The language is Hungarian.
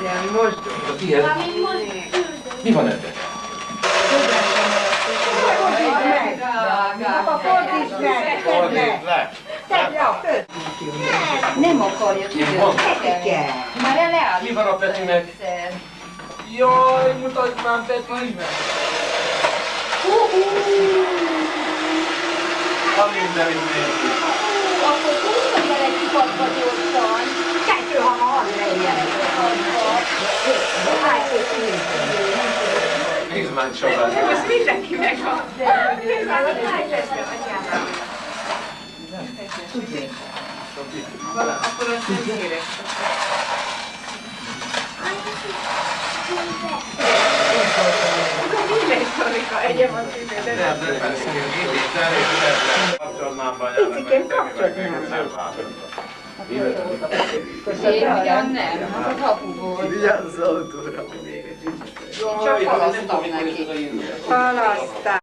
ilyen mosdó. Mi van ebben? Fordítsd meg! Fordítsd le! Nem akarja, tudja, kell. Már leállít. Mi van a Petinek? Jaj, mutasd már Peti! A mindenit nézzük. Akkor tudsz vele kipadva gyorsan. Kettő, ha van, Nézd már sokat! most mindenki megvan. Akkor azt nem kérek. Minden szorika, egyem az ügyet. Nem, kapcsolnám Picikém, kapcsolnám. Én ugyan nem, hát az apu volt. Vigyázz az autóra! Csak halasztam neki. Halasztál.